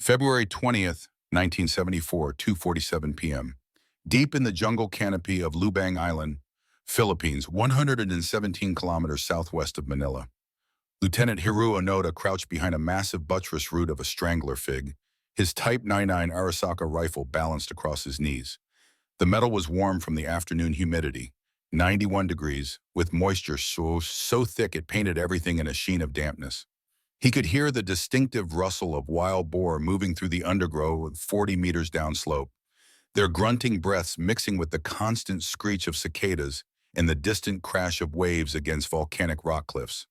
February 20th, 1974, 2:47 p.m. Deep in the jungle canopy of Lubang Island, Philippines, 117 kilometers southwest of Manila, Lieutenant Hiroo Onoda crouched behind a massive buttress root of a strangler fig, his Type 99 Arisaka rifle balanced across his knees. The metal was warm from the afternoon humidity, 91 degrees, with moisture so thick it painted everything in a sheen of dampness. He could hear the distinctive rustle of wild boar moving through the undergrowth 40 meters downslope, their grunting breaths mixing with the constant screech of cicadas and the distant crash of waves against volcanic rock cliffs.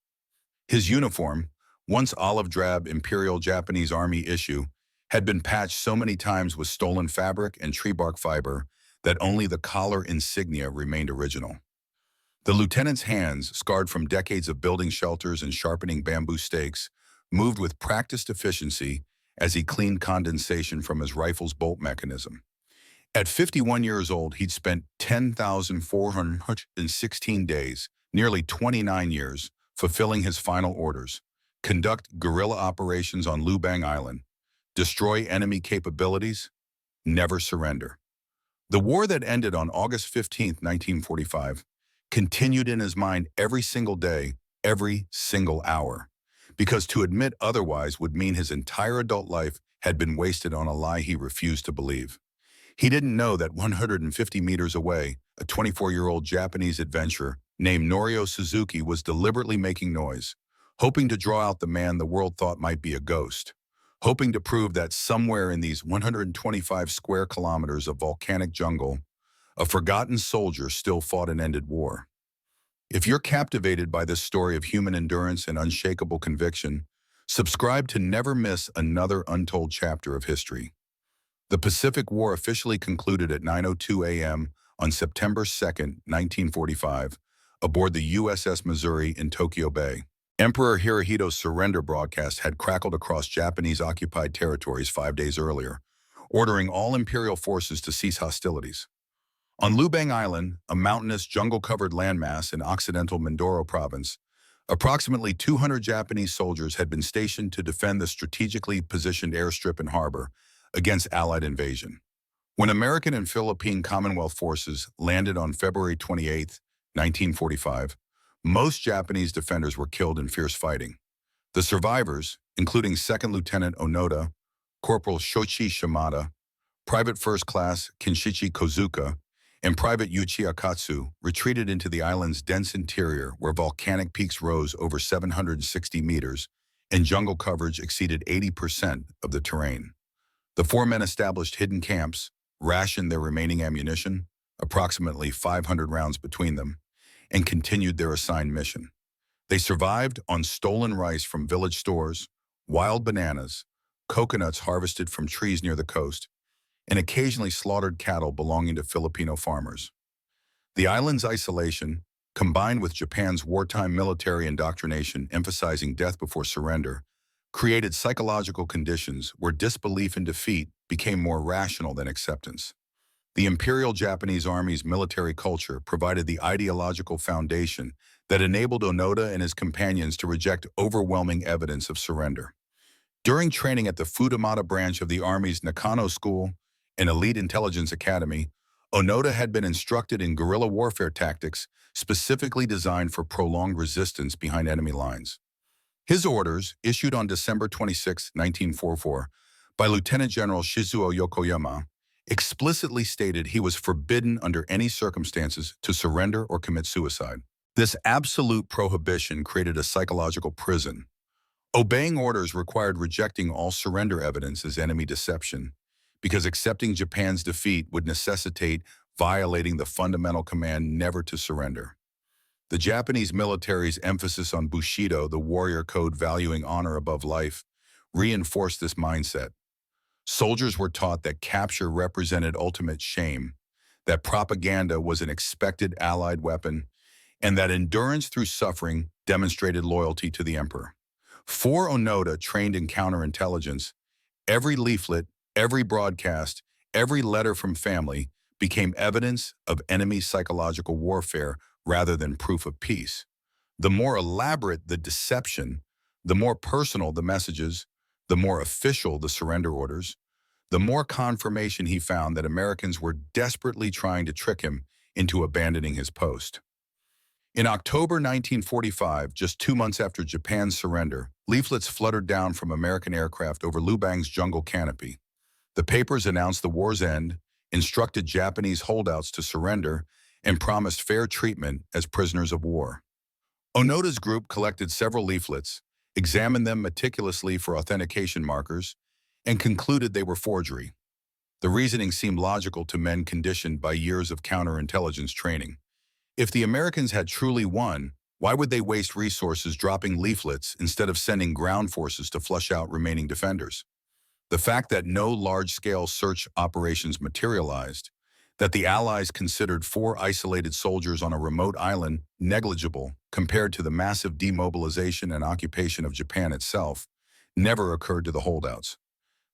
His uniform, once olive-drab Imperial Japanese Army issue, had been patched so many times with stolen fabric and tree bark fiber that only the collar insignia remained original. The lieutenant's hands, scarred from decades of building shelters and sharpening bamboo stakes, moved with practiced efficiency as he cleaned condensation from his rifle's bolt mechanism. At 51 years old, he'd spent 10,416 days, nearly 29 years, fulfilling his final orders: conduct guerrilla operations on Lubang Island, destroy enemy capabilities, never surrender. The war that ended on August 15, 1945, continued in his mind every single day, every single hour, because to admit otherwise would mean his entire adult life had been wasted on a lie he refused to believe. He didn't know that 150 meters away, a 24-year-old Japanese adventurer named Norio Suzuki was deliberately making noise, hoping to draw out the man the world thought might be a ghost, hoping to prove that somewhere in these 125 square kilometers of volcanic jungle, a forgotten soldier still fought an ended war. If you're captivated by this story of human endurance and unshakable conviction, subscribe to never miss another untold chapter of history. The Pacific War officially concluded at 9:02 a.m. on September 2, 1945, aboard the USS Missouri in Tokyo Bay. Emperor Hirohito's surrender broadcast had crackled across Japanese-occupied territories 5 days earlier, ordering all Imperial forces to cease hostilities. On Lubang Island, a mountainous, jungle-covered landmass in Occidental Mindoro Province, approximately 200 Japanese soldiers had been stationed to defend the strategically positioned airstrip and harbor against Allied invasion. When American and Philippine Commonwealth forces landed on February 28, 1945, most Japanese defenders were killed in fierce fighting. The survivors, including Second Lieutenant Onoda, Corporal Shoichi Shimada, Private First Class Kinshichi Kozuka, and Private Yuichi Akatsu, retreated into the island's dense interior where volcanic peaks rose over 760 meters and jungle coverage exceeded 80% of the terrain. The four men established hidden camps, rationed their remaining ammunition, approximately 500 rounds between them, and continued their assigned mission. They survived on stolen rice from village stores, wild bananas, coconuts harvested from trees near the coast, and occasionally slaughtered cattle belonging to Filipino farmers. The island's isolation, combined with Japan's wartime military indoctrination emphasizing death before surrender, created psychological conditions where disbelief in defeat became more rational than acceptance. The Imperial Japanese Army's military culture provided the ideological foundation that enabled Onoda and his companions to reject overwhelming evidence of surrender. During training at the Futamata branch of the Army's Nakano School, an elite intelligence academy, Onoda had been instructed in guerrilla warfare tactics specifically designed for prolonged resistance behind enemy lines. His orders, issued on December 26, 1944, by Lieutenant General Shizuo Yokoyama, explicitly stated he was forbidden under any circumstances to surrender or commit suicide. This absolute prohibition created a psychological prison. Obeying orders required rejecting all surrender evidence as enemy deception, because accepting Japan's defeat would necessitate violating the fundamental command never to surrender. The Japanese military's emphasis on Bushido, the warrior code valuing honor above life, reinforced this mindset. Soldiers were taught that capture represented ultimate shame, that propaganda was an expected Allied weapon, and that endurance through suffering demonstrated loyalty to the emperor. For Onoda, trained in counterintelligence, every leaflet, every broadcast, every letter from family became evidence of enemy psychological warfare rather than proof of peace. The more elaborate the deception, the more personal the messages, The more official the surrender orders, the more confirmation he found that Americans were desperately trying to trick him into abandoning his post. In October 1945, just 2 months after Japan's surrender, leaflets fluttered down from American aircraft over Lubang's jungle canopy. The papers announced the war's end, instructed Japanese holdouts to surrender, and promised fair treatment as prisoners of war. Onoda's group collected several leaflets, examined them meticulously for authentication markers, and concluded they were forgery. The reasoning seemed logical to men conditioned by years of counterintelligence training. If the Americans had truly won, why would they waste resources dropping leaflets instead of sending ground forces to flush out remaining defenders? The fact that no large-scale search operations materialized, that the Allies considered 4 isolated soldiers on a remote island negligible compared to the massive demobilization and occupation of Japan itself, never occurred to the holdouts.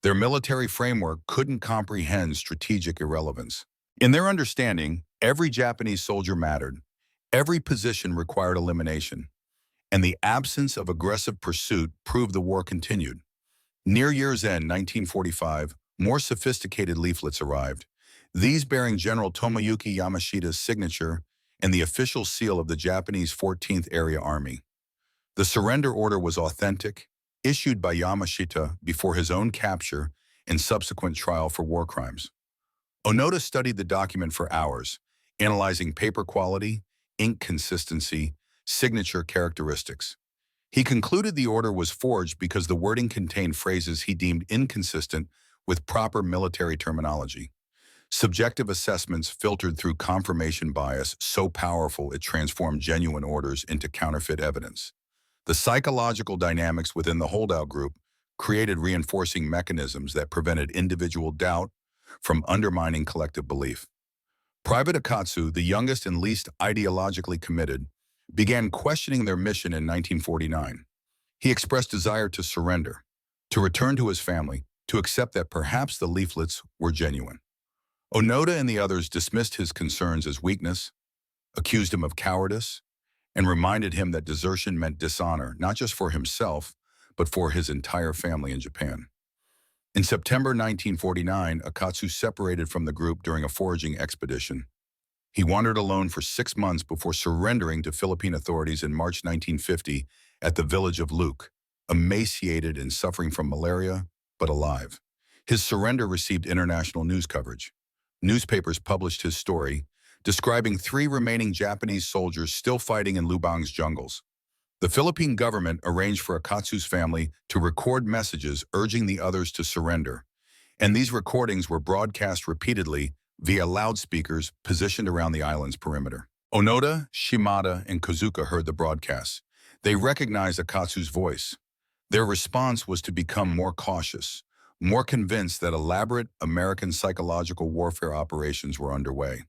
Their military framework couldn't comprehend strategic irrelevance. In their understanding, every Japanese soldier mattered, every position required elimination, and the absence of aggressive pursuit proved the war continued. Near year's end, 1945, more sophisticated leaflets arrived, these bearing General Tomoyuki Yamashita's signature and the official seal of the Japanese 14th Area Army. The surrender order was authentic, issued by Yamashita before his own capture and subsequent trial for war crimes. Onoda studied the document for hours, analyzing paper quality, ink consistency, signature characteristics. He concluded the order was forged because the wording contained phrases he deemed inconsistent with proper military terminology. Subjective assessments filtered through confirmation bias so powerful it transformed genuine orders into counterfeit evidence. The psychological dynamics within the holdout group created reinforcing mechanisms that prevented individual doubt from undermining collective belief. Private Akatsu, the youngest and least ideologically committed, began questioning their mission in 1949. He expressed desire to surrender, to return to his family, to accept that perhaps the leaflets were genuine. Onoda and the others dismissed his concerns as weakness, accused him of cowardice, and reminded him that desertion meant dishonor, not just for himself, but for his entire family in Japan. In September 1949, Akatsu separated from the group during a foraging expedition. He wandered alone for 6 months before surrendering to Philippine authorities in March 1950 at the village of Luke, emaciated and suffering from malaria, but alive. His surrender received international news coverage. Newspapers published his story, describing 3 remaining Japanese soldiers still fighting in Lubang's jungles. The Philippine government arranged for Akatsu's family to record messages urging the others to surrender, and these recordings were broadcast repeatedly via loudspeakers positioned around the island's perimeter. Onoda, Shimada, and Kozuka heard the broadcasts. They recognized Akatsu's voice. Their response was to become more cautious, more convinced that elaborate American psychological warfare operations were underway.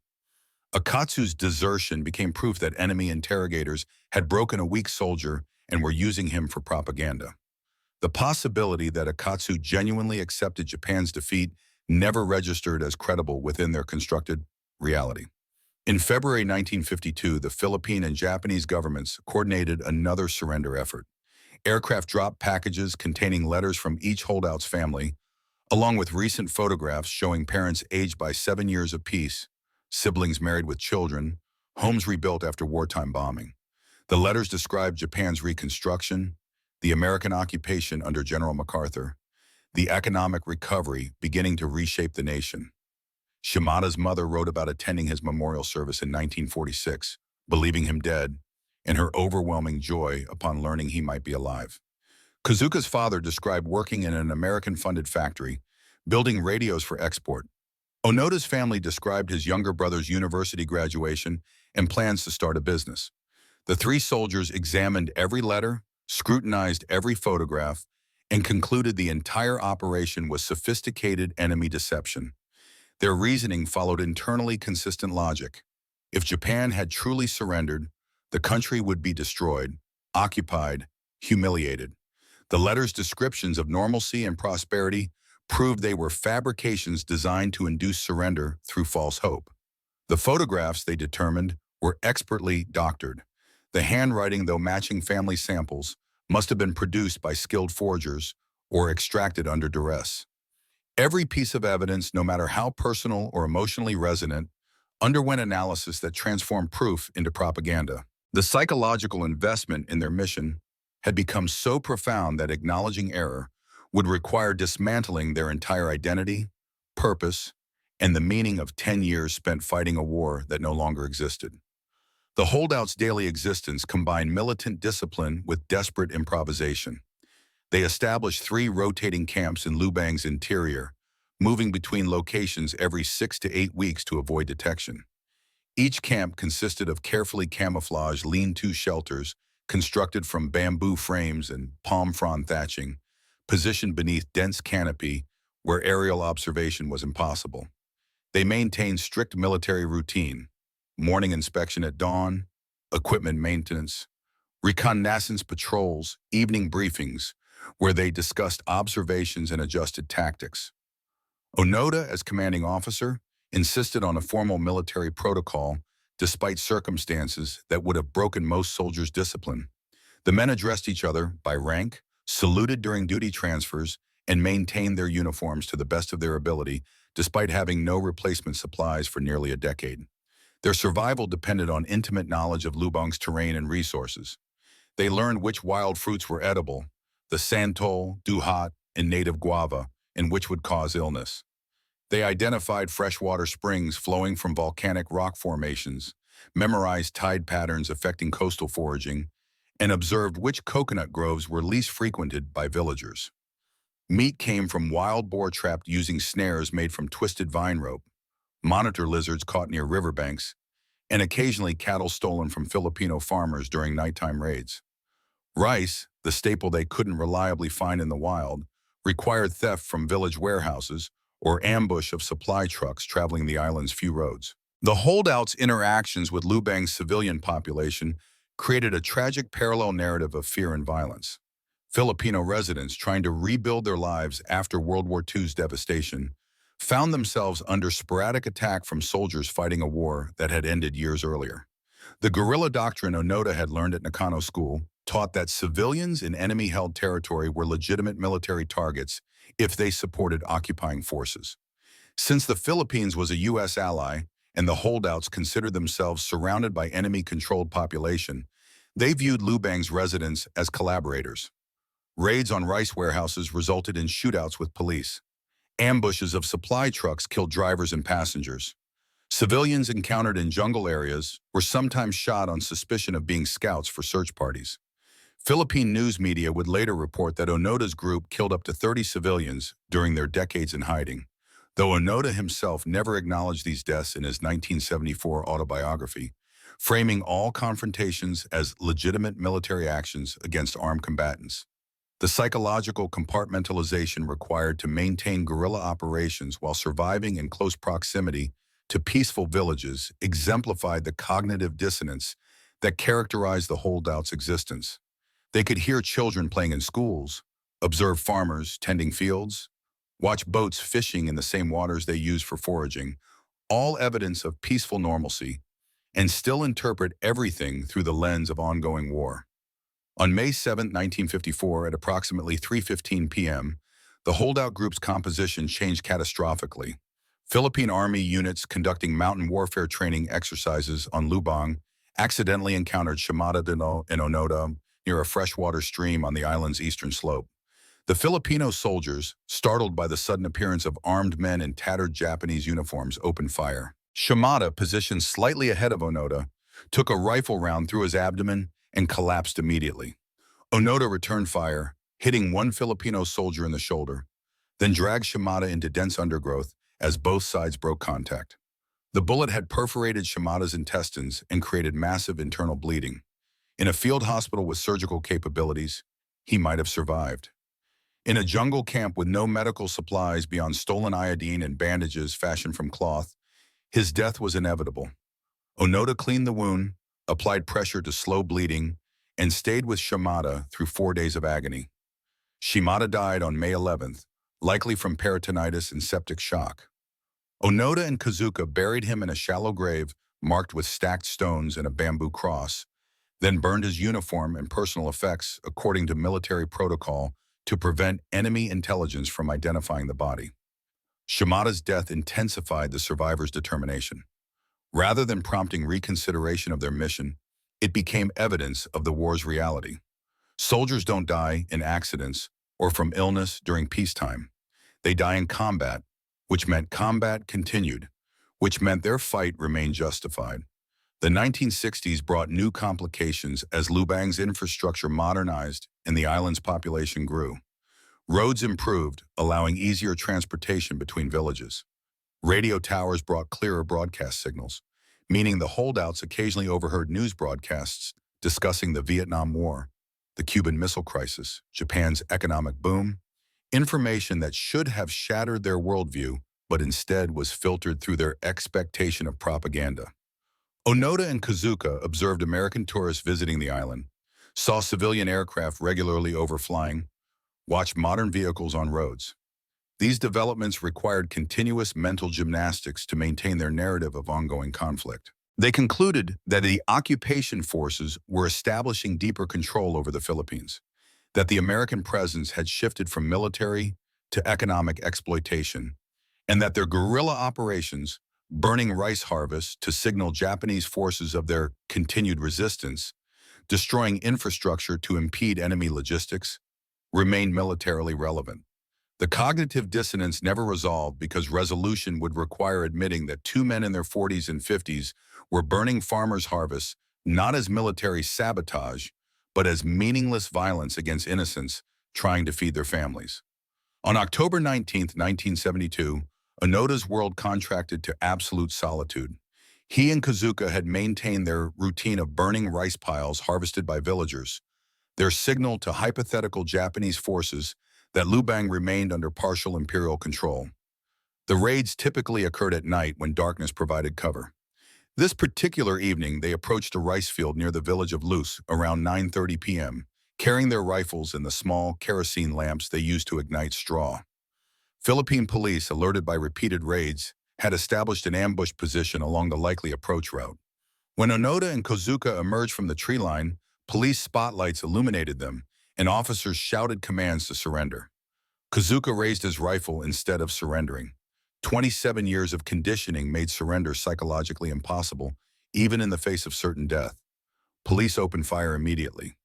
Akatsu's desertion became proof that enemy interrogators had broken a weak soldier and were using him for propaganda. The possibility that Akatsu genuinely accepted Japan's defeat never registered as credible within their constructed reality. In February 1952, the Philippine and Japanese governments coordinated another surrender effort. Aircraft dropped packages containing letters from each holdout's family, along with recent photographs showing parents aged by 7 years apiece, siblings married with children, homes rebuilt after wartime bombing. The letters described Japan's reconstruction, the American occupation under General MacArthur, the economic recovery beginning to reshape the nation. Shimada's mother wrote about attending his memorial service in 1946, believing him dead, and her overwhelming joy upon learning he might be alive. Kozuka's father described working in an American-funded factory, building radios for export. Onoda's family described his younger brother's university graduation and plans to start a business. The 3 soldiers examined every letter, scrutinized every photograph, and concluded the entire operation was sophisticated enemy deception. Their reasoning followed internally consistent logic. If Japan had truly surrendered, the country would be destroyed, occupied, humiliated. The letters' descriptions of normalcy and prosperity proved they were fabrications designed to induce surrender through false hope. The photographs, they determined, were expertly doctored. The handwriting, though matching family samples, must have been produced by skilled forgers or extracted under duress. Every piece of evidence, no matter how personal or emotionally resonant, underwent analysis that transformed proof into propaganda. The psychological investment in their mission had become so profound that acknowledging error would require dismantling their entire identity, purpose, and the meaning of 10 years spent fighting a war that no longer existed. The Holdout's daily existence combined militant discipline with desperate improvisation. They established 3 rotating camps in Lubang's interior, moving between locations every 6 to 8 weeks to avoid detection. Each camp consisted of carefully camouflaged lean-to shelters constructed from bamboo frames and palm frond thatching, positioned beneath dense canopy where aerial observation was impossible. They maintained strict military routine: morning inspection at dawn, equipment maintenance, reconnaissance patrols, evening briefings, where they discussed observations and adjusted tactics. Onoda, as commanding officer, insisted on a formal military protocol despite circumstances that would have broken most soldiers' discipline. The men addressed each other by rank, saluted during duty transfers, and maintained their uniforms to the best of their ability despite having no replacement supplies for nearly a decade. Their survival depended on intimate knowledge of Lubang's terrain and resources. They learned which wild fruits were edible, the santol, duhat, and native guava, and which would cause illness. They identified freshwater springs flowing from volcanic rock formations, memorized tide patterns affecting coastal foraging, and observed which coconut groves were least frequented by villagers. Meat came from wild boar trapped using snares made from twisted vine rope, monitor lizards caught near riverbanks, and occasionally cattle stolen from Filipino farmers during nighttime raids. Rice, the staple they couldn't reliably find in the wild, required theft from village warehouses or ambush of supply trucks traveling the island's few roads. The holdouts' interactions with Lubang's civilian population created a tragic parallel narrative of fear and violence. Filipino residents trying to rebuild their lives after World War II's devastation found themselves under sporadic attack from soldiers fighting a war that had ended years earlier. The guerrilla doctrine Onoda had learned at Nakano School taught that civilians in enemy-held territory were legitimate military targets if they supported occupying forces. Since the Philippines was a U.S. ally and the holdouts considered themselves surrounded by enemy-controlled population, they viewed Lubang's residents as collaborators. Raids on rice warehouses resulted in shootouts with police. Ambushes of supply trucks killed drivers and passengers. Civilians encountered in jungle areas were sometimes shot on suspicion of being scouts for search parties. Philippine news media would later report that Onoda's group killed up to 30 civilians during their decades in hiding, though Onoda himself never acknowledged these deaths in his 1974 autobiography, framing all confrontations as legitimate military actions against armed combatants. The psychological compartmentalization required to maintain guerrilla operations while surviving in close proximity to peaceful villages exemplified the cognitive dissonance that characterized the holdouts' existence. They could hear children playing in schools, observe farmers tending fields, watch boats fishing in the same waters they used for foraging, all evidence of peaceful normalcy, and still interpret everything through the lens of ongoing war. On May 7, 1954, at approximately 3:15 p.m., the holdout group's composition changed catastrophically. Philippine Army units conducting mountain warfare training exercises on Lubang accidentally encountered Shimada and Onoda near a freshwater stream on the island's eastern slope. The Filipino soldiers, startled by the sudden appearance of armed men in tattered Japanese uniforms, opened fire. Shimada, positioned slightly ahead of Onoda, took a rifle round through his abdomen and collapsed immediately. Onoda returned fire, hitting one Filipino soldier in the shoulder, then dragged Shimada into dense undergrowth as both sides broke contact. The bullet had perforated Shimada's intestines and created massive internal bleeding. In a field hospital with surgical capabilities, he might have survived. In a jungle camp with no medical supplies beyond stolen iodine and bandages fashioned from cloth, his death was inevitable. Onoda cleaned the wound, applied pressure to slow bleeding, and stayed with Shimada through 4 days of agony. Shimada died on May 11th, likely from peritonitis and septic shock. Onoda and Kazuka buried him in a shallow grave marked with stacked stones and a bamboo cross, then burned his uniform and personal effects according to military protocol to prevent enemy intelligence from identifying the body. Shimada's death intensified the survivors' determination. Rather than prompting reconsideration of their mission, it became evidence of the war's reality. Soldiers don't die in accidents or from illness during peacetime. They die in combat, which meant combat continued, which meant their fight remained justified. The 1960s brought new complications as Lubang's infrastructure modernized and the island's population grew. Roads improved, allowing easier transportation between villages. Radio towers brought clearer broadcast signals, meaning the holdouts occasionally overheard news broadcasts discussing the Vietnam War, the Cuban Missile Crisis, Japan's economic boom, information that should have shattered their worldview, but instead was filtered through their expectation of propaganda. Onoda and Kozuka observed American tourists visiting the island, saw civilian aircraft regularly overflying, watched modern vehicles on roads. These developments required continuous mental gymnastics to maintain their narrative of ongoing conflict. They concluded that the occupation forces were establishing deeper control over the Philippines, that the American presence had shifted from military to economic exploitation, and that their guerrilla operations, burning rice harvests to signal Japanese forces of their continued resistance, destroying infrastructure to impede enemy logistics, remained militarily relevant. The cognitive dissonance never resolved because resolution would require admitting that two men in their 40s and 50s were burning farmers' harvests not as military sabotage, but as meaningless violence against innocents trying to feed their families. On October 19, 1972, Onoda's world contracted to absolute solitude. He and Kozuka had maintained their routine of burning rice piles harvested by villagers, their signal to hypothetical Japanese forces that Lubang remained under partial Imperial control. The raids typically occurred at night when darkness provided cover. This particular evening, they approached a rice field near the village of Luz around 9:30 p.m., carrying their rifles and the small kerosene lamps they used to ignite straw. Philippine police, alerted by repeated raids, had established an ambush position along the likely approach route. When Onoda and Kozuka emerged from the tree line, police spotlights illuminated them, and officers shouted commands to surrender. Kozuka raised his rifle instead of surrendering. 27 years of conditioning made surrender psychologically impossible, even in the face of certain death. Police opened fire immediately.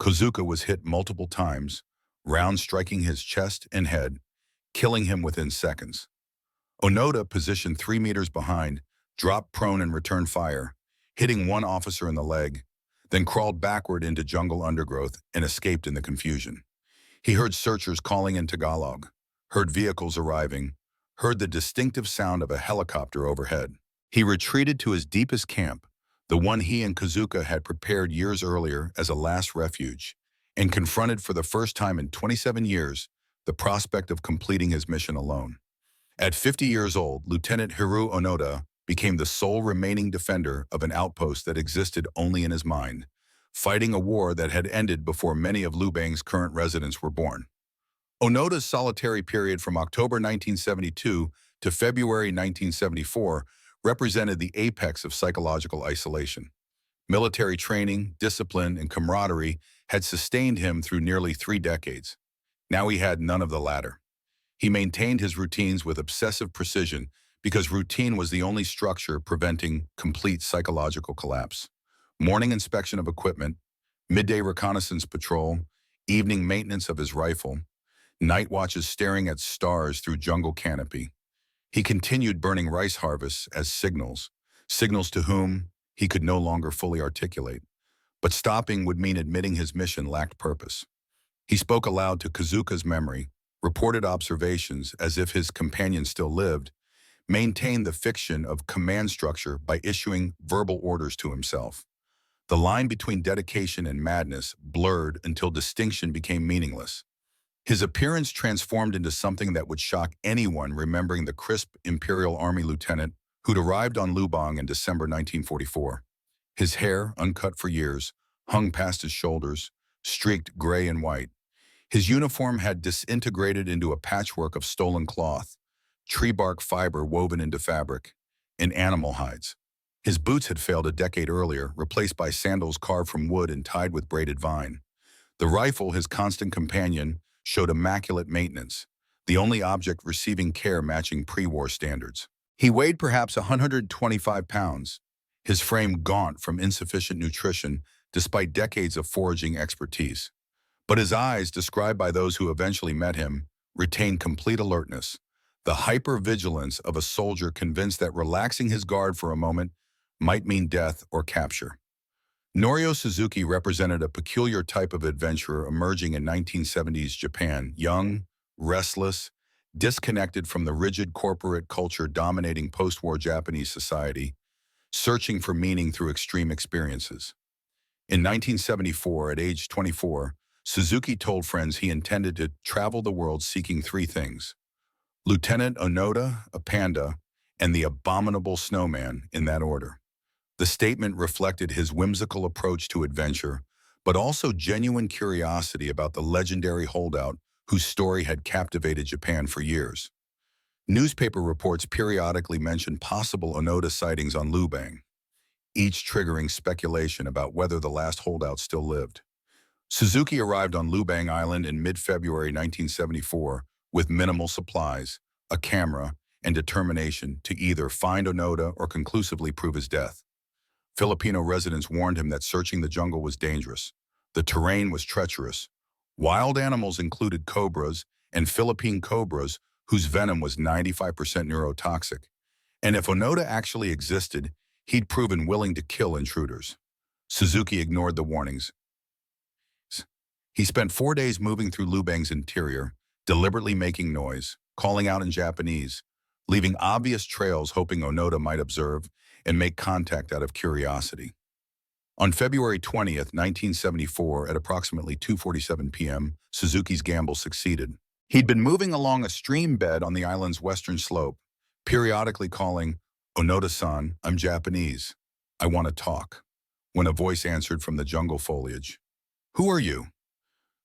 Kozuka was hit multiple times, rounds striking his chest and head, killing him within seconds. Onoda, positioned 3 meters behind, dropped prone and returned fire, hitting one officer in the leg, then crawled backward into jungle undergrowth and escaped in the confusion. He heard searchers calling in Tagalog, heard vehicles arriving, heard the distinctive sound of a helicopter overhead. He retreated to his deepest camp, the one he and Kozuka had prepared years earlier as a last refuge, and confronted for the first time in 27 years the prospect of completing his mission alone. At 50 years old, Lieutenant Hiroo Onoda became the sole remaining defender of an outpost that existed only in his mind, fighting a war that had ended before many of Lubang's current residents were born. Onoda's solitary period from October 1972 to February 1974 represented the apex of psychological isolation. Military training, discipline, and camaraderie had sustained him through nearly 3 decades. Now he had none of the latter. He maintained his routines with obsessive precision because routine was the only structure preventing complete psychological collapse. Morning inspection of equipment, midday reconnaissance patrol, evening maintenance of his rifle, night watches staring at stars through jungle canopy. He continued burning rice harvests as signals to whom he could no longer fully articulate. But stopping would mean admitting his mission lacked purpose. He spoke aloud to Kozuka's memory, reported observations as if his companion still lived, maintained the fiction of command structure by issuing verbal orders to himself. The line between dedication and madness blurred until distinction became meaningless. His appearance transformed into something that would shock anyone remembering the crisp Imperial Army lieutenant who'd arrived on Lubang in December 1944. His hair, uncut for years, hung past his shoulders, streaked gray and white. His uniform had disintegrated into a patchwork of stolen cloth, tree bark fiber woven into fabric, and animal hides. His boots had failed a decade earlier, replaced by sandals carved from wood and tied with braided vine. The rifle, his constant companion, showed immaculate maintenance, the only object receiving care matching pre-war standards. He weighed perhaps 125 pounds, his frame gaunt from insufficient nutrition despite decades of foraging expertise. But his eyes, described by those who eventually met him, retained complete alertness, the hyper-vigilance of a soldier convinced that relaxing his guard for a moment might mean death or capture. Norio Suzuki represented a peculiar type of adventurer emerging in 1970s Japan, young, restless, disconnected from the rigid corporate culture dominating post-war Japanese society, searching for meaning through extreme experiences. In 1974, at age 24, Suzuki told friends he intended to travel the world seeking three things: Lieutenant Onoda, a panda, and the abominable snowman, in that order. The statement reflected his whimsical approach to adventure, but also genuine curiosity about the legendary holdout whose story had captivated Japan for years. Newspaper reports periodically mentioned possible Onoda sightings on Lubang, each triggering speculation about whether the last holdout still lived. Suzuki arrived on Lubang Island in mid-February 1974 with minimal supplies, a camera, and determination to either find Onoda or conclusively prove his death. Filipino residents warned him that searching the jungle was dangerous. The terrain was treacherous. Wild animals included cobras and Philippine cobras whose venom was 95% neurotoxic. And if Onoda actually existed, he'd proven willing to kill intruders. Suzuki ignored the warnings. He spent 4 days moving through Lubang's interior, deliberately making noise, calling out in Japanese, leaving obvious trails hoping Onoda might observe and make contact out of curiosity. On February 20th, 1974, at approximately 2:47 p.m., Suzuki's gamble succeeded. He'd been moving along a stream bed on the island's western slope, periodically calling, "Onoda-san, I'm Japanese. I want to talk," when a voice answered from the jungle foliage. "Who are you?"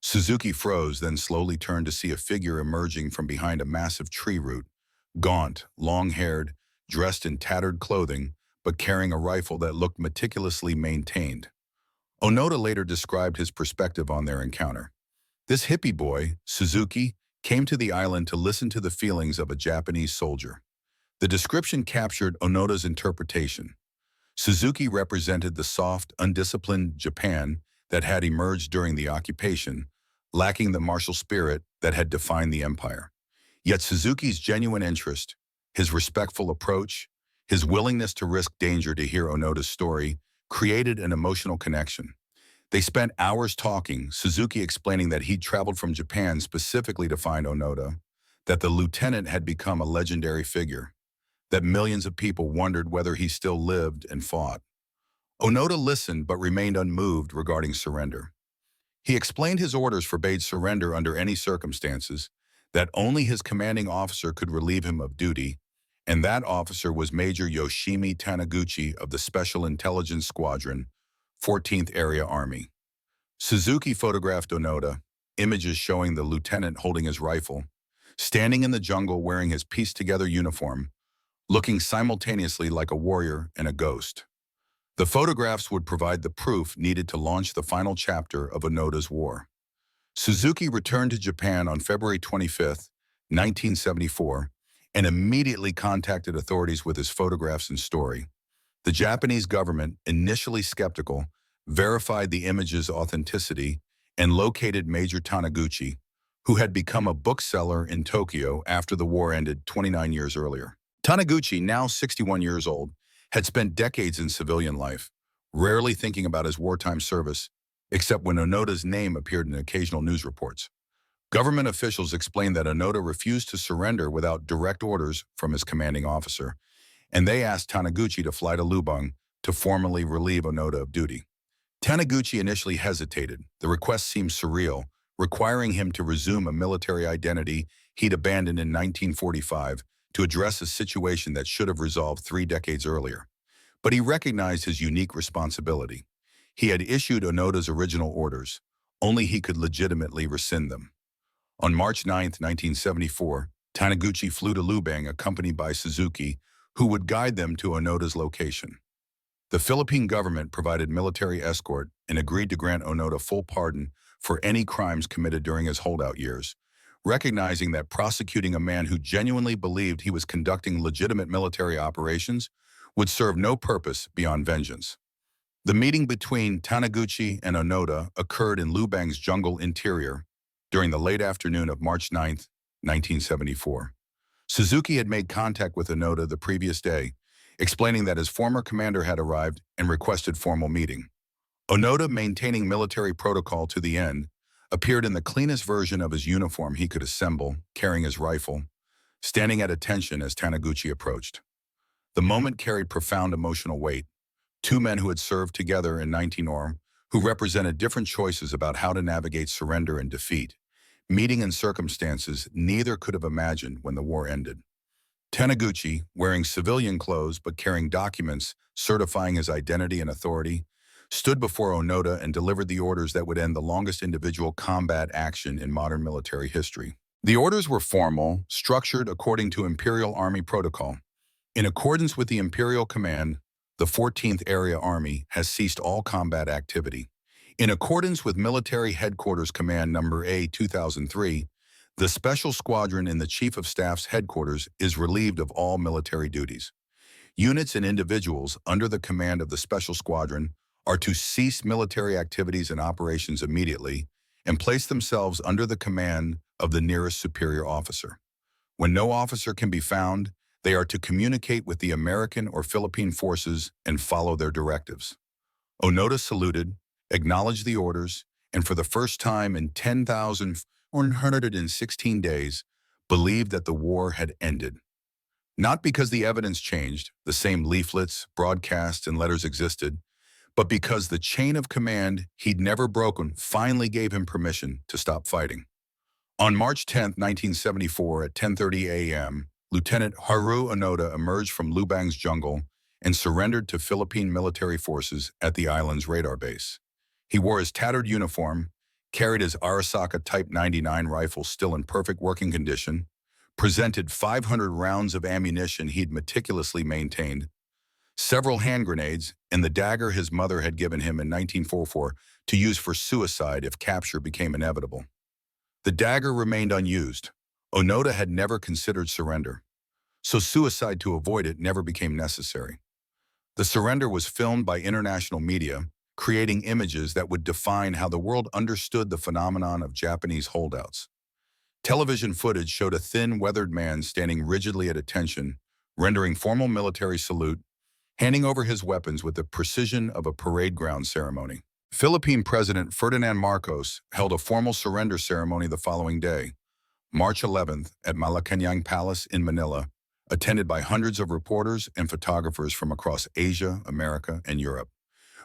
Suzuki froze, then slowly turned to see a figure emerging from behind a massive tree root, gaunt, long-haired, dressed in tattered clothing, but carrying a rifle that looked meticulously maintained. Onoda later described his perspective on their encounter. This hippie boy, Suzuki, came to the island to listen to the feelings of a Japanese soldier. The description captured Onoda's interpretation. Suzuki represented the soft, undisciplined Japan that had emerged during the occupation, lacking the martial spirit that had defined the empire. Yet Suzuki's genuine interest, his respectful approach, his willingness to risk danger to hear Onoda's story, created an emotional connection. They spent hours talking, Suzuki explaining that he'd traveled from Japan specifically to find Onoda, that the lieutenant had become a legendary figure, that millions of people wondered whether he still lived and fought. Onoda listened but remained unmoved regarding surrender. He explained his orders forbade surrender under any circumstances, that only his commanding officer could relieve him of duty, and that officer was Major Yoshimi Taniguchi of the Special Intelligence Squadron, 14th Area Army. Suzuki photographed Onoda, images showing the lieutenant holding his rifle, standing in the jungle wearing his pieced-together uniform, looking simultaneously like a warrior and a ghost. The photographs would provide the proof needed to launch the final chapter of Onoda's war. Suzuki returned to Japan on February 25, 1974, and immediately contacted authorities with his photographs and story. The Japanese government, initially skeptical, verified the image's authenticity and located Major Taniguchi, who had become a bookseller in Tokyo after the war ended 29 years earlier. Taniguchi, now 61 years old, had spent decades in civilian life, rarely thinking about his wartime service, except when Onoda's name appeared in occasional news reports. Government officials explained that Onoda refused to surrender without direct orders from his commanding officer, and they asked Taniguchi to fly to Lubang to formally relieve Onoda of duty. Taniguchi initially hesitated. The request seemed surreal, requiring him to resume a military identity he'd abandoned in 1945 to address a situation that should have resolved 3 decades earlier. But he recognized his unique responsibility. He had issued Onoda's original orders. Only he could legitimately rescind them. On March 9, 1974, Taniguchi flew to Lubang accompanied by Suzuki, who would guide them to Onoda's location. The Philippine government provided military escort and agreed to grant Onoda full pardon for any crimes committed during his holdout years, recognizing that prosecuting a man who genuinely believed he was conducting legitimate military operations would serve no purpose beyond vengeance. The meeting between Taniguchi and Onoda occurred in Lubang's jungle interior during the late afternoon of March 9, 1974. Suzuki had made contact with Onoda the previous day, explaining that his former commander had arrived and requested formal meeting. Onoda, maintaining military protocol to the end, appeared in the cleanest version of his uniform he could assemble, carrying his rifle, standing at attention as Taniguchi approached. The moment carried profound emotional weight. Two men who had served together in 19 who represented different choices about how to navigate surrender and defeat, meeting in circumstances neither could have imagined when the war ended. Taniguchi, wearing civilian clothes but carrying documents certifying his identity and authority, stood before Onoda and delivered the orders that would end the longest individual combat action in modern military history. The orders were formal, structured according to Imperial Army protocol. In accordance with the Imperial command, the 14th Area Army has ceased all combat activity. In accordance with Military Headquarters Command Number A-2003, the Special Squadron in the Chief of Staff's headquarters is relieved of all military duties. Units and individuals under the command of the Special Squadron are to cease military activities and operations immediately and place themselves under the command of the nearest superior officer. When no officer can be found, they are to communicate with the American or Philippine forces and follow their directives. Onoda saluted, acknowledged the orders, and for the first time in 10,116 days, believed that the war had ended. Not because the evidence changed, the same leaflets, broadcasts, and letters existed, but because the chain of command he'd never broken finally gave him permission to stop fighting. On March 10, 1974, at 10:30 a.m., Lieutenant Hiroo Onoda emerged from Lubang's jungle and surrendered to Philippine military forces at the island's radar base. He wore his tattered uniform, carried his Arisaka Type 99 rifle still in perfect working condition, presented 500 rounds of ammunition he'd meticulously maintained, several hand grenades, and the dagger his mother had given him in 1944 to use for suicide if capture became inevitable. The dagger remained unused. Onoda had never considered surrender, so suicide to avoid it never became necessary. The surrender was filmed by international media, creating images that would define how the world understood the phenomenon of Japanese holdouts. Television footage showed a thin, weathered man standing rigidly at attention, rendering formal military salute, handing over his weapons with the precision of a parade ground ceremony. Philippine President Ferdinand Marcos held a formal surrender ceremony the following day, March 11th, at Malacañang Palace in Manila, attended by hundreds of reporters and photographers from across Asia, America, and Europe.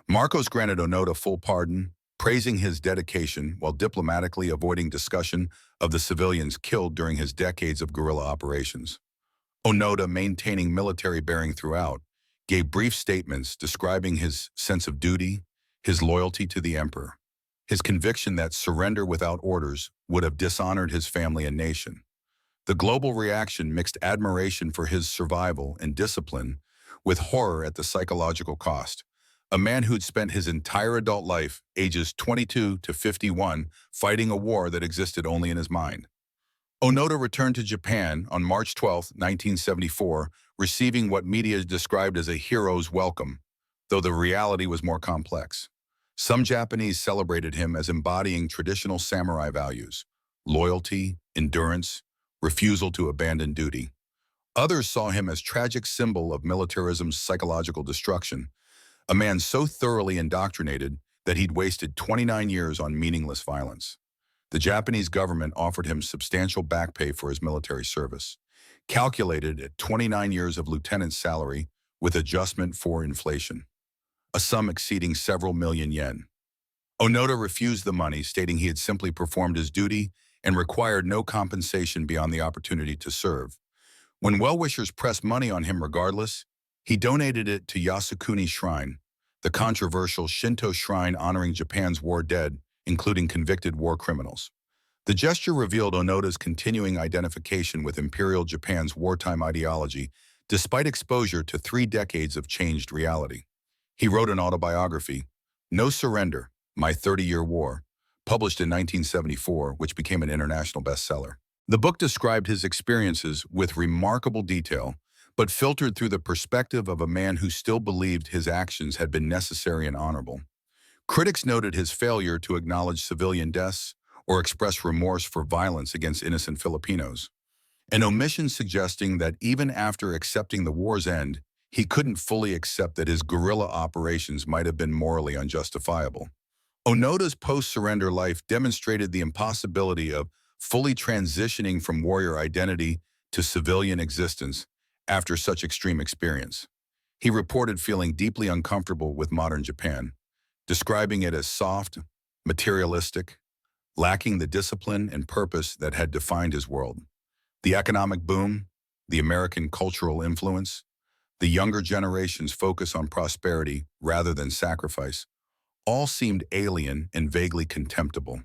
Marcos granted Onoda full pardon, praising his dedication while diplomatically avoiding discussion of the civilians killed during his decades of guerrilla operations. Onoda, maintaining military bearing throughout, gave brief statements describing his sense of duty, his loyalty to the emperor, his conviction that surrender without orders would have dishonored his family and nation. The global reaction mixed admiration for his survival and discipline with horror at the psychological cost. A man who'd spent his entire adult life, ages 22 to 51, fighting a war that existed only in his mind. Onoda returned to Japan on March 12, 1974, receiving what media described as a hero's welcome, though the reality was more complex. Some Japanese celebrated him as embodying traditional samurai values: loyalty, endurance, refusal to abandon duty. Others saw him as tragic symbol of militarism's psychological destruction, a man so thoroughly indoctrinated that he'd wasted 29 years on meaningless violence. The Japanese government offered him substantial back pay for his military service, calculated at 29 years of lieutenant's salary with adjustment for inflation, a sum exceeding several million yen. Onoda refused the money, stating he had simply performed his duty and required no compensation beyond the opportunity to serve. When well-wishers pressed money on him regardless, he donated it to Yasukuni Shrine, the controversial Shinto shrine honoring Japan's war dead, including convicted war criminals. The gesture revealed Onoda's continuing identification with Imperial Japan's wartime ideology, despite exposure to 3 decades of changed reality. He wrote an autobiography, No Surrender, My 30-Year War, published in 1974, which became an international bestseller. The book described his experiences with remarkable detail, but filtered through the perspective of a man who still believed his actions had been necessary and honorable. Critics noted his failure to acknowledge civilian deaths or express remorse for violence against innocent Filipinos, an omission suggesting that even after accepting the war's end, he couldn't fully accept that his guerrilla operations might have been morally unjustifiable. Onoda's post-surrender life demonstrated the impossibility of fully transitioning from warrior identity to civilian existence after such extreme experience. He reported feeling deeply uncomfortable with modern Japan, describing it as soft, materialistic, lacking the discipline and purpose that had defined his world. The economic boom, the American cultural influence, the younger generation's focus on prosperity rather than sacrifice, all seemed alien and vaguely contemptible.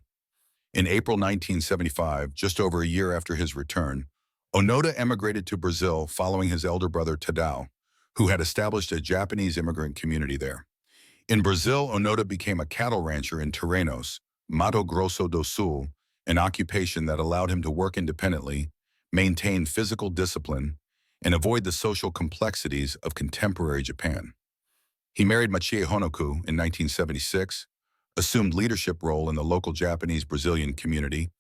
In April 1975, just over a year after his return, Onoda emigrated to Brazil following his elder brother Tadao, who had established a Japanese immigrant community there. In Brazil, Onoda became a cattle rancher in Terrenos, Mato Grosso do Sul, an occupation that allowed him to work independently, maintain physical discipline, and avoid the social complexities of contemporary Japan. He married Machie Honoku in 1976, assumed leadership role in the local Japanese-Brazilian community,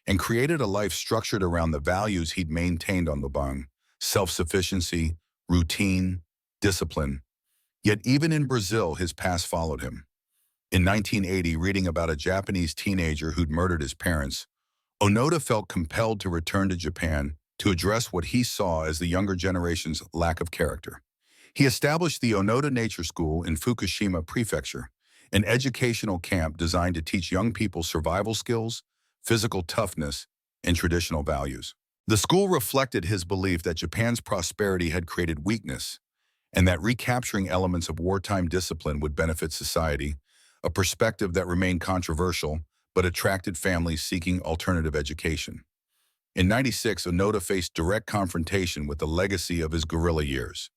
and created a life structured around the values he'd maintained on Lubang: self-sufficiency, routine, discipline. Yet even in Brazil, his past followed him. In 1980, reading about a Japanese teenager who'd murdered his parents, Onoda felt compelled to return to Japan to address what he saw as the younger generation's lack of character. He established the Onoda Nature School in Fukushima Prefecture, an educational camp designed to teach young people survival skills, physical toughness, and traditional values. The school reflected his belief that Japan's prosperity had created weakness, and that recapturing elements of wartime discipline would benefit society, a perspective that remained controversial but attracted families seeking alternative education. In '96, Onoda faced direct confrontation with the legacy of his guerrilla years.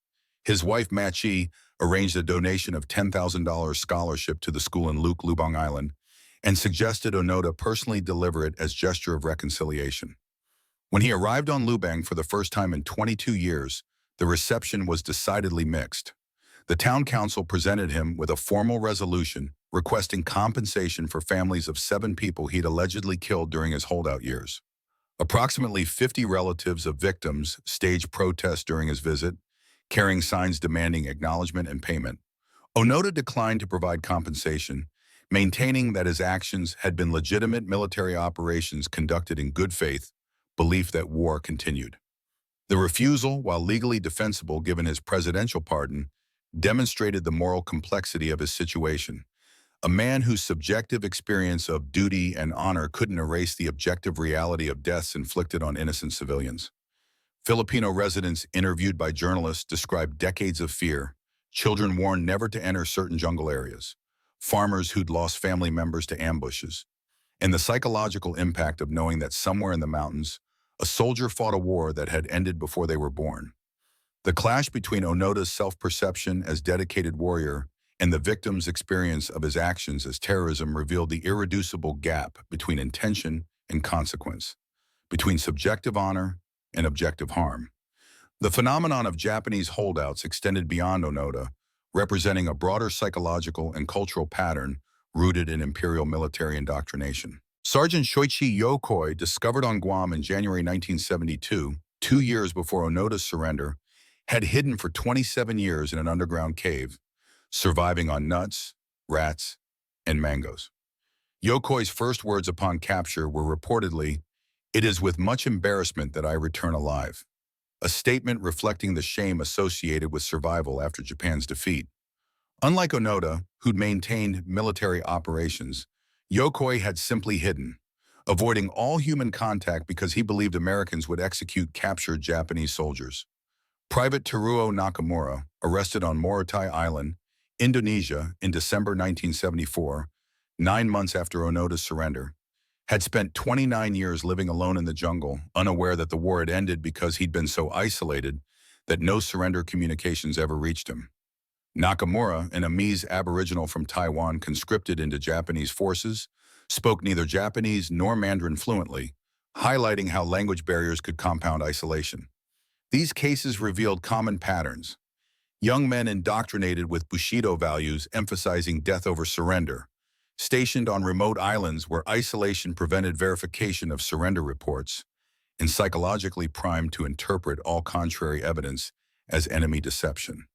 His wife, Machie, arranged a donation of $10,000 scholarship to the school in Lubang Island and suggested Onoda personally deliver it as gesture of reconciliation. When he arrived on Lubang for the first time in 22 years, the reception was decidedly mixed. The town council presented him with a formal resolution requesting compensation for families of 7 people he'd allegedly killed during his holdout years. Approximately 50 relatives of victims staged protests during his visit, carrying signs demanding acknowledgement and payment. Onoda declined to provide compensation, maintaining that his actions had been legitimate military operations conducted in good faith, belief that war continued. The refusal, while legally defensible given his presidential pardon, demonstrated the moral complexity of his situation. A man whose subjective experience of duty and honor couldn't erase the objective reality of deaths inflicted on innocent civilians. Filipino residents interviewed by journalists described decades of fear, children warned never to enter certain jungle areas, farmers who'd lost family members to ambushes, and the psychological impact of knowing that somewhere in the mountains, a soldier fought a war that had ended before they were born. The clash between Onoda's self-perception as dedicated warrior and the victim's experience of his actions as terrorism revealed the irreducible gap between intention and consequence, between subjective honor and objective harm. The phenomenon of Japanese holdouts extended beyond Onoda, representing a broader psychological and cultural pattern rooted in imperial military indoctrination. Sergeant Shoichi Yokoi, discovered on Guam in January 1972, 2 years before Onoda's surrender, had hidden for 27 years in an underground cave, surviving on nuts, rats, and mangoes. Yokoi's first words upon capture were reportedly, "It is with much embarrassment that I return alive," a statement reflecting the shame associated with survival after Japan's defeat. Unlike Onoda, who'd maintained military operations, Yokoi had simply hidden, avoiding all human contact because he believed Americans would execute captured Japanese soldiers. Private Teruo Nakamura, arrested on Morotai Island, Indonesia, in December 1974, 9 months after Onoda's surrender, had spent 29 years living alone in the jungle, unaware that the war had ended because he'd been so isolated that no surrender communications ever reached him. Nakamura, an Amis Aboriginal from Taiwan conscripted into Japanese forces, spoke neither Japanese nor Mandarin fluently, highlighting how language barriers could compound isolation. These cases revealed common patterns. Young men indoctrinated with Bushido values emphasizing death over surrender, stationed on remote islands where isolation prevented verification of surrender reports, and psychologically primed to interpret all contrary evidence as enemy deception.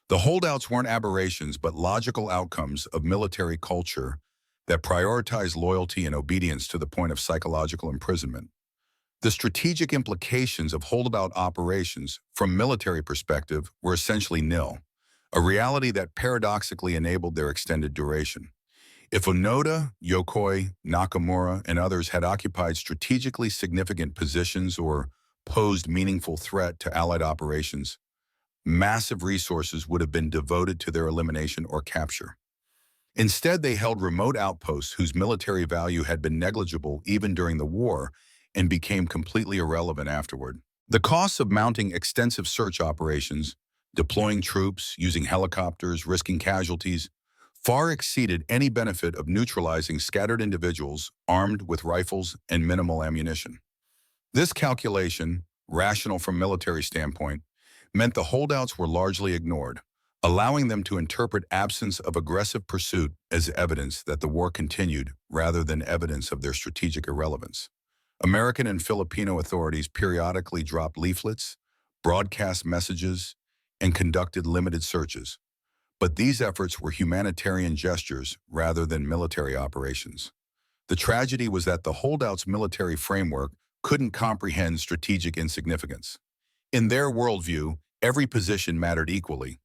The holdouts weren't aberrations but logical outcomes of military culture that prioritized loyalty and obedience to the point of psychological imprisonment. The strategic implications of holdout operations from military perspective were essentially nil, a reality that paradoxically enabled their extended duration. If Onoda, Yokoi, Nakamura, and others had occupied strategically significant positions or posed meaningful threat to Allied operations, massive resources would have been devoted to their elimination or capture. Instead, they held remote outposts whose military value had been negligible even during the war and became completely irrelevant afterward. The costs of mounting extensive search operations, deploying troops, using helicopters, risking casualties, far exceeded any benefit of neutralizing scattered individuals armed with rifles and minimal ammunition. This calculation, rational from a military standpoint, meant the holdouts were largely ignored, allowing them to interpret absence of aggressive pursuit as evidence that the war continued rather than evidence of their strategic irrelevance. American and Filipino authorities periodically dropped leaflets, broadcast messages, and conducted limited searches. But these efforts were humanitarian gestures rather than military operations. The tragedy was that the holdouts' military framework couldn't comprehend strategic insignificance. In their worldview, every position mattered equally.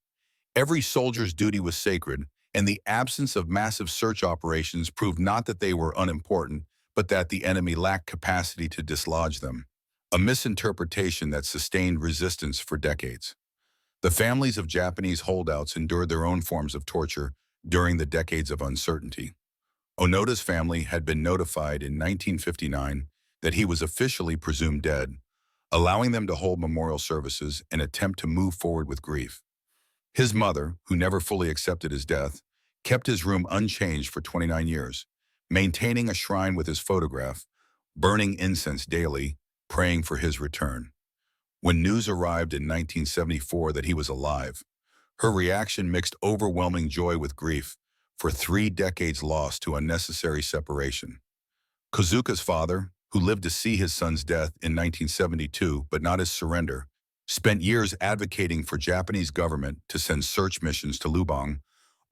Every soldier's duty was sacred, and the absence of massive search operations proved not that they were unimportant, but that the enemy lacked capacity to dislodge them, a misinterpretation that sustained resistance for decades. The families of Japanese holdouts endured their own forms of torture during the decades of uncertainty. Onoda's family had been notified in 1959 that he was officially presumed dead, allowing them to hold memorial services and attempt to move forward with grief. His mother, who never fully accepted his death, kept his room unchanged for 29 years, maintaining a shrine with his photograph, burning incense daily, praying for his return. When news arrived in 1974 that he was alive, her reaction mixed overwhelming joy with grief for 3 decades lost to unnecessary separation. Kozuka's father, who lived to see his son's death in 1972 but not his surrender, spent years advocating for Japanese government to send search missions to Lubang,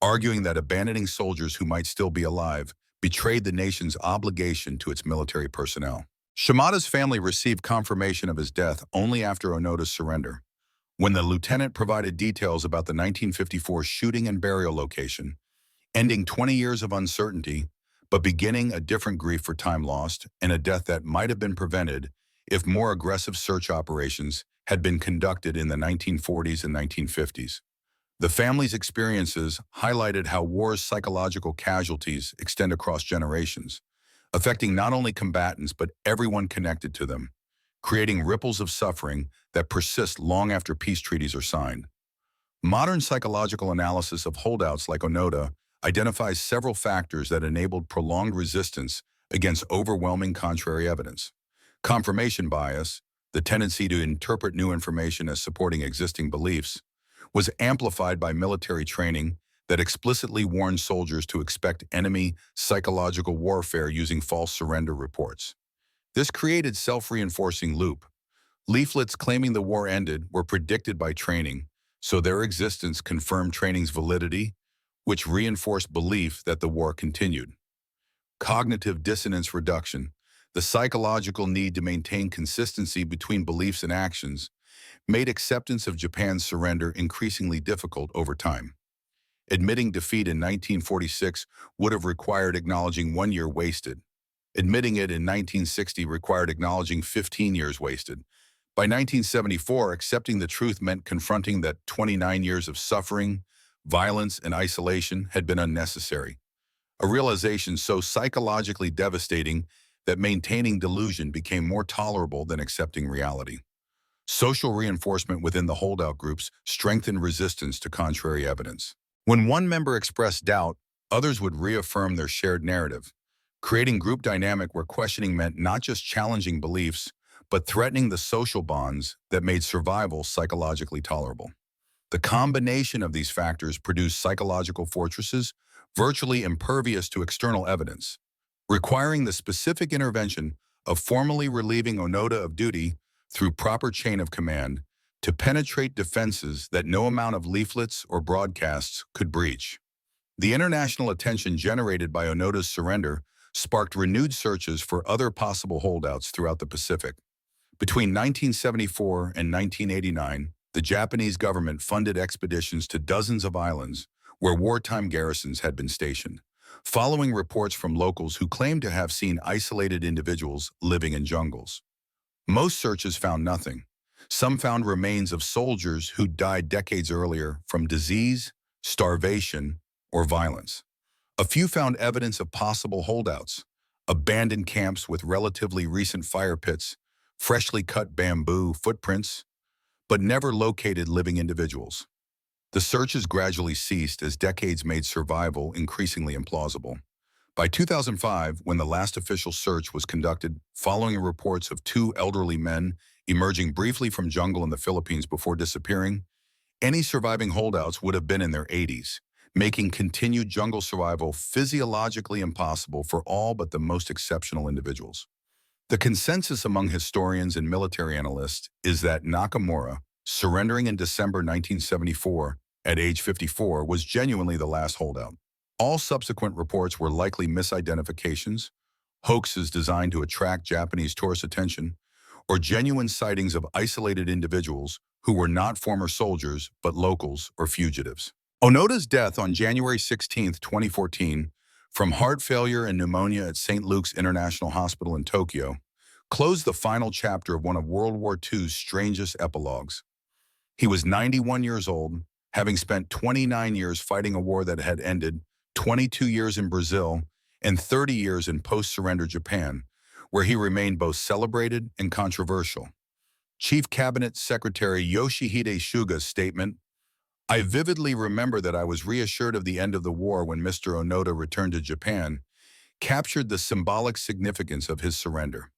arguing that abandoning soldiers who might still be alive betrayed the nation's obligation to its military personnel. Shimada's family received confirmation of his death only after Onoda's surrender, when the lieutenant provided details about the 1954 shooting and burial location, ending 20 years of uncertainty, but beginning a different grief for time lost and a death that might have been prevented if more aggressive search operations had been conducted in the 1940s and 1950s. The family's experiences highlighted how war's psychological casualties extend across generations, affecting not only combatants but everyone connected to them, creating ripples of suffering that persist long after peace treaties are signed. Modern psychological analysis of holdouts like Onoda identifies several factors that enabled prolonged resistance against overwhelming contrary evidence. Confirmation bias, the tendency to interpret new information as supporting existing beliefs, was amplified by military training that explicitly warned soldiers to expect enemy psychological warfare using false surrender reports. This created self-reinforcing loop. Leaflets claiming the war ended were predicted by training, so their existence confirmed training's validity, which reinforced belief that the war continued. Cognitive dissonance reduction, the psychological need to maintain consistency between beliefs and actions, made acceptance of Japan's surrender increasingly difficult over time. Admitting defeat in 1946 would have required acknowledging 1 year wasted. Admitting it in 1960 required acknowledging 15 years wasted. By 1974, accepting the truth meant confronting that 29 years of suffering, violence, and isolation had been unnecessary. A realization so psychologically devastating that maintaining delusion became more tolerable than accepting reality. Social reinforcement within the holdout groups strengthened resistance to contrary evidence. When one member expressed doubt, others would reaffirm their shared narrative, creating group dynamic where questioning meant not just challenging beliefs, but threatening the social bonds that made survival psychologically tolerable. The combination of these factors produced psychological fortresses virtually impervious to external evidence, requiring the specific intervention of formally relieving Onoda of duty through proper chain of command to penetrate defenses that no amount of leaflets or broadcasts could breach. The international attention generated by Onoda's surrender sparked renewed searches for other possible holdouts throughout the Pacific. Between 1974 and 1989, the Japanese government funded expeditions to dozens of islands where wartime garrisons had been stationed, following reports from locals who claimed to have seen isolated individuals living in jungles. Most searches found nothing. Some found remains of soldiers who died decades earlier from disease, starvation, or violence. A few found evidence of possible holdouts, abandoned camps with relatively recent fire pits, freshly cut bamboo footprints, but never located living individuals. The searches gradually ceased as decades made survival increasingly implausible. By 2005, when the last official search was conducted, following reports of two elderly men emerging briefly from jungle in the Philippines before disappearing, any surviving holdouts would have been in their 80s, making continued jungle survival physiologically impossible for all but the most exceptional individuals. The consensus among historians and military analysts is that Nakamura, surrendering in December 1974 at age 54, was genuinely the last holdout. All subsequent reports were likely misidentifications, hoaxes designed to attract Japanese tourist attention, or genuine sightings of isolated individuals who were not former soldiers but locals or fugitives. Onoda's death on January 16, 2014, from heart failure and pneumonia at St. Luke's International Hospital in Tokyo, closed the final chapter of one of World War II's strangest epilogues. He was 91 years old, having spent 29 years fighting a war that had ended, 22 years in Brazil, and 30 years in post-surrender Japan, where he remained both celebrated and controversial. Chief Cabinet Secretary Yoshihide Suga's statement, "I vividly remember that I was reassured of the end of the war when Mr. Onoda returned to Japan," captured the symbolic significance of his surrender.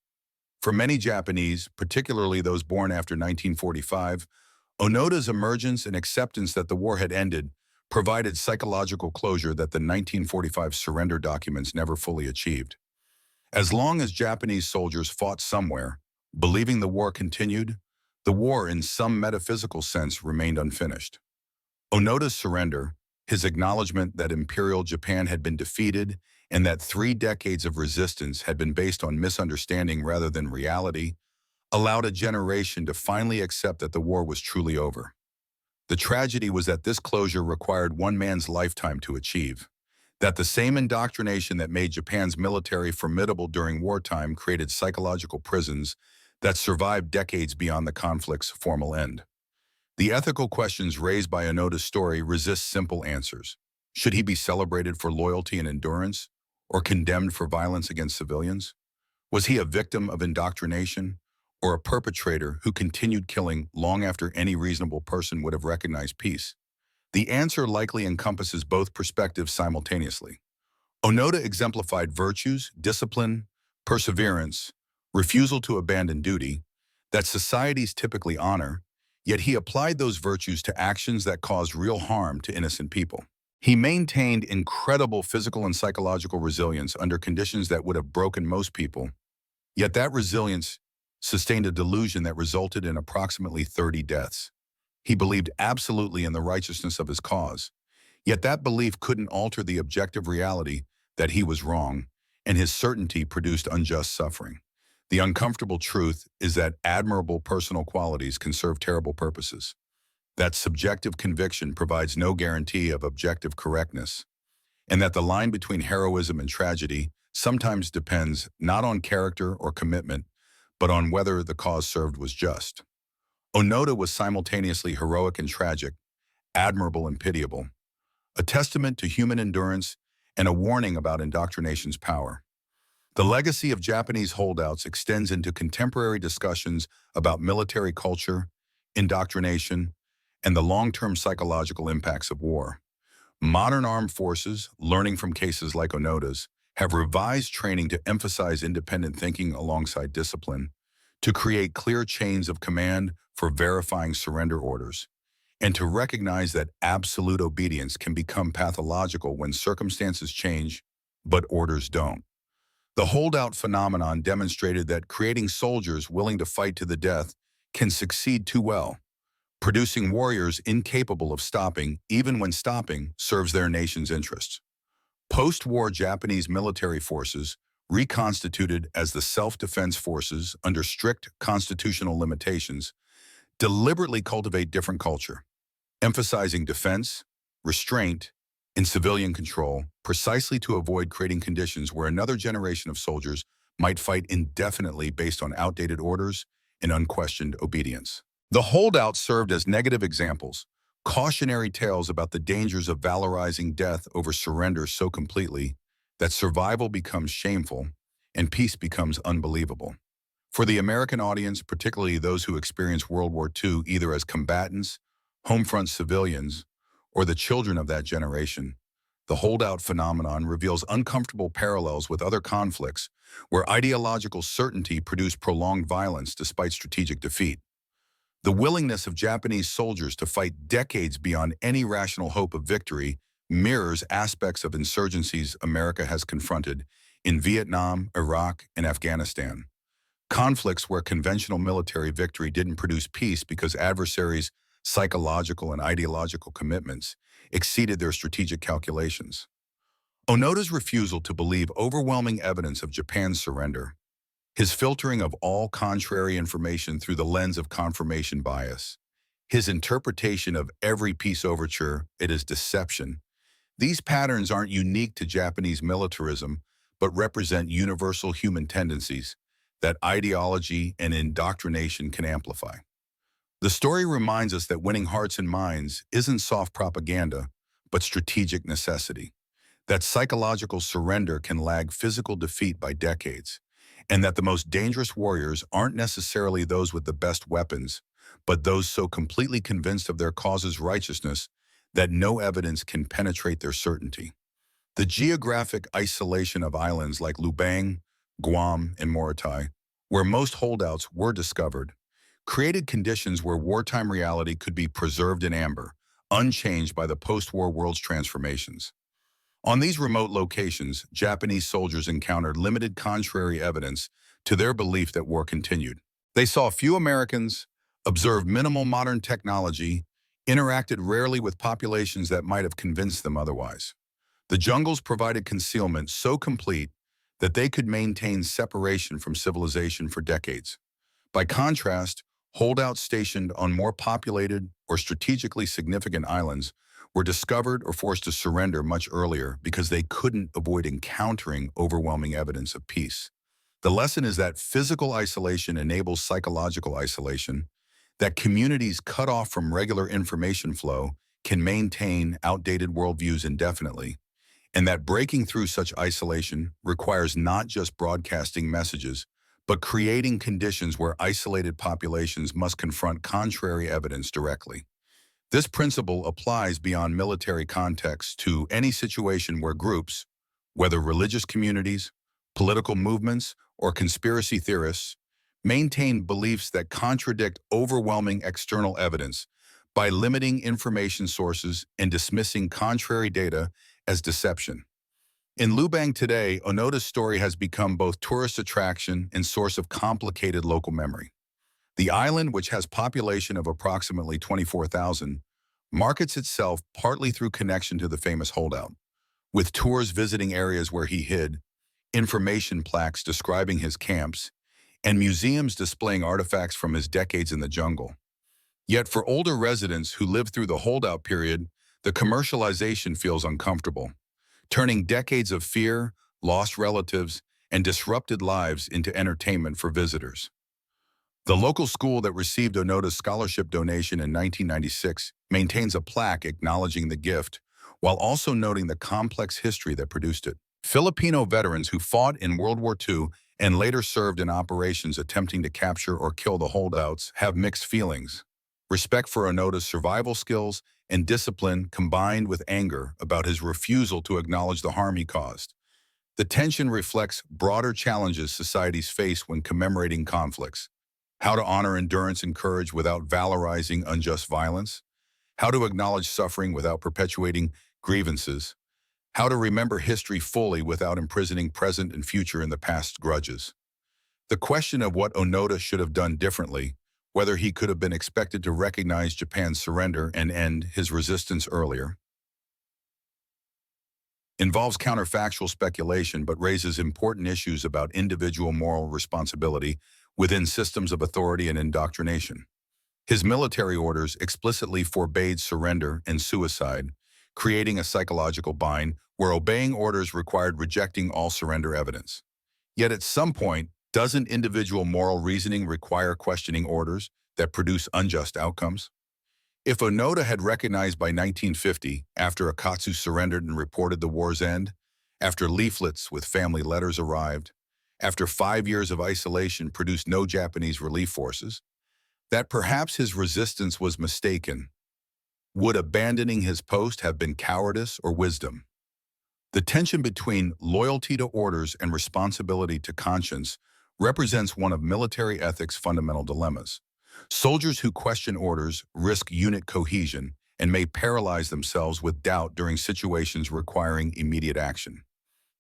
For many Japanese, particularly those born after 1945, Onoda's emergence and acceptance that the war had ended provided psychological closure that the 1945 surrender documents never fully achieved. As long as Japanese soldiers fought somewhere, believing the war continued, the war in some metaphysical sense remained unfinished. Onoda's surrender, his acknowledgement that Imperial Japan had been defeated and that 3 decades of resistance had been based on misunderstanding rather than reality, allowed a generation to finally accept that the war was truly over. The tragedy was that this closure required one man's lifetime to achieve, that the same indoctrination that made Japan's military formidable during wartime created psychological prisons that survived decades beyond the conflict's formal end. The ethical questions raised by Onoda's story resist simple answers. Should he be celebrated for loyalty and endurance, or condemned for violence against civilians? Was he a victim of indoctrination, or a perpetrator who continued killing long after any reasonable person would have recognized peace? The answer likely encompasses both perspectives simultaneously. Onoda exemplified virtues, discipline, perseverance, refusal to abandon duty, that societies typically honor, yet he applied those virtues to actions that caused real harm to innocent people. He maintained incredible physical and psychological resilience under conditions that would have broken most people, yet that resilience sustained a delusion that resulted in approximately 30 deaths. He believed absolutely in the righteousness of his cause, yet that belief couldn't alter the objective reality that he was wrong, and his certainty produced unjust suffering. The uncomfortable truth is that admirable personal qualities can serve terrible purposes. That subjective conviction provides no guarantee of objective correctness, and that the line between heroism and tragedy sometimes depends not on character or commitment, but on whether the cause served was just. Onoda was simultaneously heroic and tragic, admirable and pitiable, a testament to human endurance and a warning about indoctrination's power. The legacy of Japanese holdouts extends into contemporary discussions about military culture, indoctrination, and the long-term psychological impacts of war. Modern armed forces, learning from cases like Onoda's, have revised training to emphasize independent thinking alongside discipline, to create clear chains of command for verifying surrender orders, and to recognize that absolute obedience can become pathological when circumstances change, but orders don't. The holdout phenomenon demonstrated that creating soldiers willing to fight to the death can succeed too well, producing warriors incapable of stopping even when stopping serves their nation's interests. Post-war Japanese military forces, reconstituted as the self-defense forces under strict constitutional limitations, deliberately cultivate different culture, emphasizing defense, restraint, and civilian control, precisely to avoid creating conditions where another generation of soldiers might fight indefinitely based on outdated orders and unquestioned obedience. The holdouts served as negative examples, cautionary tales about the dangers of valorizing death over surrender so completely that survival becomes shameful and peace becomes unbelievable. For the American audience, particularly those who experienced World War II either as combatants, home front civilians, or the children of that generation, the holdout phenomenon reveals uncomfortable parallels with other conflicts where ideological certainty produced prolonged violence despite strategic defeat. The willingness of Japanese soldiers to fight decades beyond any rational hope of victory mirrors aspects of insurgencies America has confronted in Vietnam, Iraq, and Afghanistan. Conflicts where conventional military victory didn't produce peace because adversaries' psychological and ideological commitments exceeded their strategic calculations. Onoda's refusal to believe overwhelming evidence of Japan's surrender, his filtering of all contrary information through the lens of confirmation bias, his interpretation of every peace overture as deception. These patterns aren't unique to Japanese militarism, but represent universal human tendencies that ideology and indoctrination can amplify. The story reminds us that winning hearts and minds isn't soft propaganda, but strategic necessity, that psychological surrender can lag physical defeat by decades, and that the most dangerous warriors aren't necessarily those with the best weapons, but those so completely convinced of their cause's righteousness that no evidence can penetrate their certainty. The geographic isolation of islands like Lubang, Guam, and Morotai, where most holdouts were discovered, created conditions where wartime reality could be preserved in amber, unchanged by the post-war world's transformations. On these remote locations, Japanese soldiers encountered limited contrary evidence to their belief that war continued. They saw few Americans, observed minimal modern technology, interacted rarely with populations that might have convinced them otherwise. The jungles provided concealment so complete that they could maintain separation from civilization for decades. By contrast, holdouts stationed on more populated or strategically significant islands were discovered or forced to surrender much earlier because they couldn't avoid encountering overwhelming evidence of peace. The lesson is that physical isolation enables psychological isolation, that communities cut off from regular information flow can maintain outdated worldviews indefinitely, and that breaking through such isolation requires not just broadcasting messages, but creating conditions where isolated populations must confront contrary evidence directly. This principle applies beyond military contexts to any situation where groups, whether religious communities, political movements, or conspiracy theorists, maintain beliefs that contradict overwhelming external evidence by limiting information sources and dismissing contrary data as deception. In Lubang today, Onoda's story has become both tourist attraction and source of complicated local memory. The island, which has population of approximately 24,000, markets itself partly through connection to the famous holdout, with tours visiting areas where he hid, information plaques describing his camps, and museums displaying artifacts from his decades in the jungle. Yet for older residents who lived through the holdout period, the commercialization feels uncomfortable, turning decades of fear, lost relatives, and disrupted lives into entertainment for visitors. The local school that received Onoda's scholarship donation in 1996 maintains a plaque acknowledging the gift, while also noting the complex history that produced it. Filipino veterans who fought in World War II and later served in operations attempting to capture or kill the holdouts have mixed feelings. Respect for Onoda's survival skills and discipline combined with anger about his refusal to acknowledge the harm he caused. The tension reflects broader challenges societies face when commemorating conflicts: how to honor endurance and courage without valorizing unjust violence, how to acknowledge suffering without perpetuating grievances, how to remember history fully without imprisoning present and future in the past grudges. The question of what Onoda should have done differently, whether he could have been expected to recognize Japan's surrender and end his resistance earlier, involves counterfactual speculation but raises important issues about individual moral responsibility within systems of authority and indoctrination. His military orders explicitly forbade surrender and suicide, creating a psychological bind where obeying orders required rejecting all surrender evidence. Yet at some point, doesn't individual moral reasoning require questioning orders that produce unjust outcomes? If Onoda had recognized by 1950, after Akatsu surrendered and reported the war's end, after leaflets with family letters arrived, after 5 years of isolation produced no Japanese relief forces, that perhaps his resistance was mistaken, would abandoning his post have been cowardice or wisdom? The tension between loyalty to orders and responsibility to conscience represents one of military ethics' fundamental dilemmas. Soldiers who question orders risk unit cohesion and may paralyze themselves with doubt during situations requiring immediate action.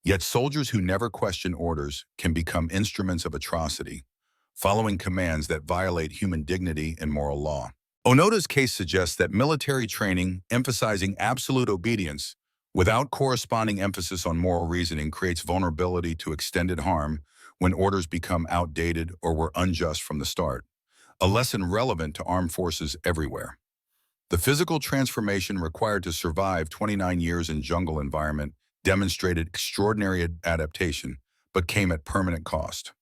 Yet soldiers who never question orders can become instruments of atrocity, following commands that violate human dignity and moral law. Onoda's case suggests that military training emphasizing absolute obedience without corresponding emphasis on moral reasoning creates vulnerability to extended harm when orders become outdated or were unjust from the start, a lesson relevant to armed forces everywhere. The physical transformation required to survive 29 years in jungle environment demonstrated extraordinary adaptation, but came at permanent cost.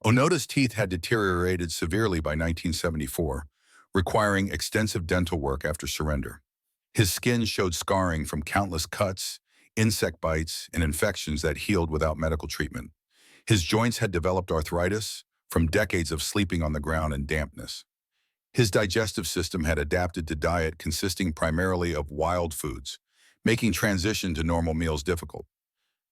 Onoda's teeth had deteriorated severely by 1974, requiring extensive dental work after surrender. His skin showed scarring from countless cuts, insect bites, and infections that healed without medical treatment. His joints had developed arthritis from decades of sleeping on the ground and dampness. His digestive system had adapted to diet consisting primarily of wild foods, making transition to normal meals difficult.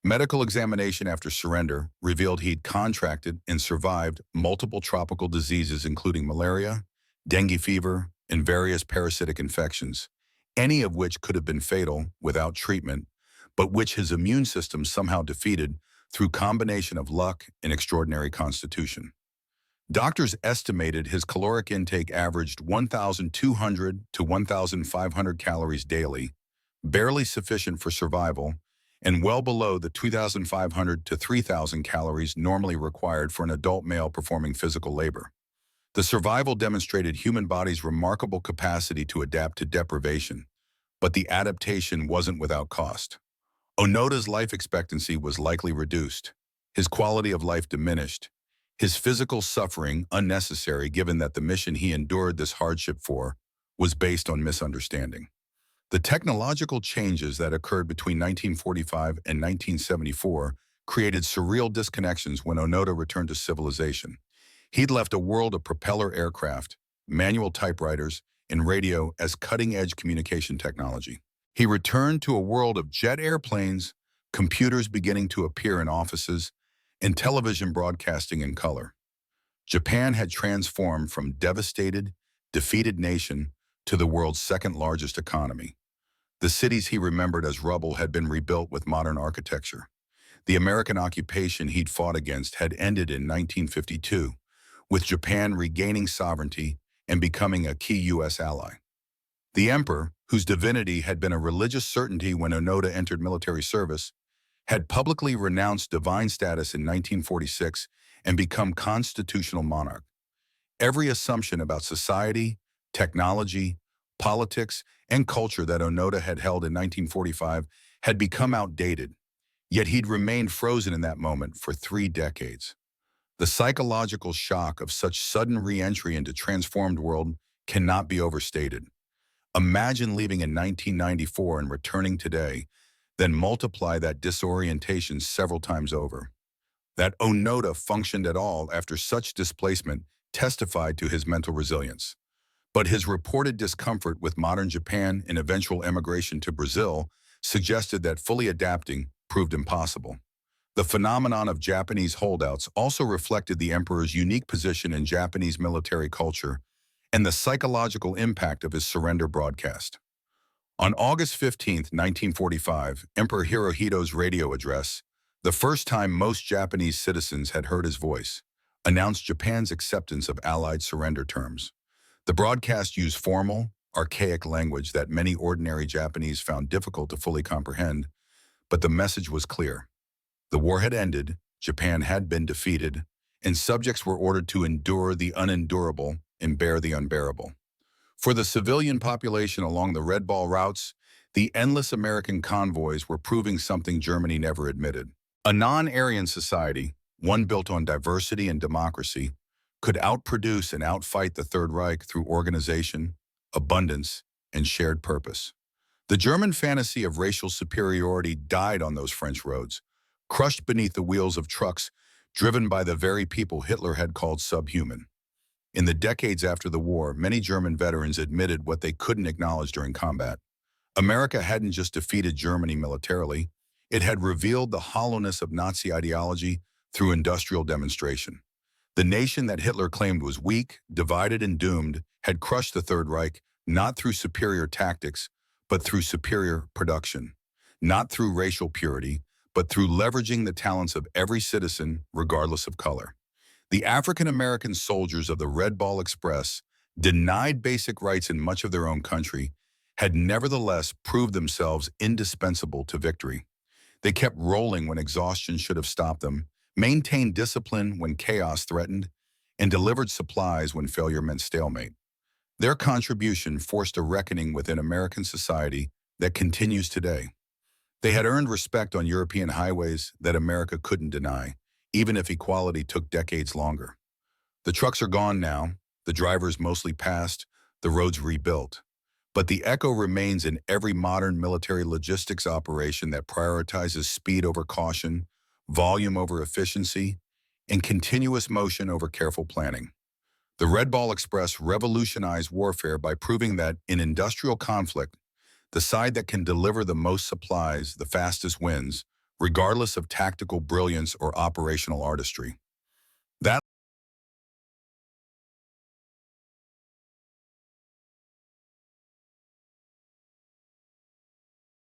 Medical examination after surrender revealed he'd contracted and survived multiple tropical diseases including malaria, dengue fever, and various parasitic infections, any of which could have been fatal without treatment, but which his immune system somehow defeated through combination of luck and extraordinary constitution. Doctors estimated his caloric intake averaged 1,200 to 1,500 calories daily, barely sufficient for survival, and well below the 2,500 to 3,000 calories normally required for an adult male performing physical labor. The survival demonstrated human body's remarkable capacity to adapt to deprivation, but the adaptation wasn't without cost. Onoda's life expectancy was likely reduced, his quality of life diminished, his physical suffering unnecessary given that the mission he endured this hardship for was based on misunderstanding. The technological changes that occurred between 1945 and 1974 created surreal disconnections when Onoda returned to civilization. He'd left a world of propeller aircraft, manual typewriters, and radio as cutting-edge communication technology. He returned to a world of jet airplanes, computers beginning to appear in offices, and television broadcasting in color. Japan had transformed from devastated, defeated nation to the world's second-largest economy. The cities he remembered as rubble had been rebuilt with modern architecture. The American occupation he'd fought against had ended in 1952, with Japan regaining sovereignty and becoming a key U.S. ally. The emperor, whose divinity had been a religious certainty when Onoda entered military service, had publicly renounced divine status in 1946 and become constitutional monarch. Every assumption about society, technology, politics, and culture that Onoda had held in 1945 had become outdated, yet he'd remained frozen in that moment for 3 decades. The psychological shock of such sudden re-entry into transformed world cannot be overstated. Imagine leaving in 1994 and returning today, then multiply that disorientation several times over. That Onoda functioned at all after such displacement testified to his mental resilience. But his reported discomfort with modern Japan and eventual emigration to Brazil suggested that fully adapting proved impossible. The phenomenon of Japanese holdouts also reflected the emperor's unique position in Japanese military culture and the psychological impact of his surrender broadcast. On August 15, 1945, Emperor Hirohito's radio address, the first time most Japanese citizens had heard his voice, announced Japan's acceptance of Allied surrender terms. The broadcast used formal, archaic language that many ordinary Japanese found difficult to fully comprehend, but the message was clear. The war had ended, Japan had been defeated, and subjects were ordered to endure the unendurable and bear the unbearable. For the civilian population along the Red Ball routes, the endless American convoys were proving something Germany never admitted. A non-Aryan society, one built on diversity and democracy, could outproduce and outfight the Third Reich through organization, abundance, and shared purpose. The German fantasy of racial superiority died on those French roads, crushed beneath the wheels of trucks driven by the very people Hitler had called subhuman. In the decades after the war, many German veterans admitted what they couldn't acknowledge during combat. America hadn't just defeated Germany militarily, it had revealed the hollowness of Nazi ideology through industrial demonstration. The nation that Hitler claimed was weak, divided, and doomed had crushed the Third Reich not through superior tactics, but through superior production. Not through racial purity, but through leveraging the talents of every citizen, regardless of color. The African-American soldiers of the Red Ball Express, denied basic rights in much of their own country, had nevertheless proved themselves indispensable to victory. They kept rolling when exhaustion should have stopped them, maintained discipline when chaos threatened, and delivered supplies when failure meant stalemate. Their contribution forced a reckoning within American society that continues today. They had earned respect on European highways that America couldn't deny, even if equality took decades longer. The trucks are gone now, the drivers mostly passed, the roads rebuilt. But the echo remains in every modern military logistics operation that prioritizes speed over caution, volume over efficiency, and continuous motion over careful planning. The Red Ball Express revolutionized warfare by proving that in industrial conflict, the side that can deliver the most supplies the fastest wins, regardless of tactical brilliance or operational artistry. That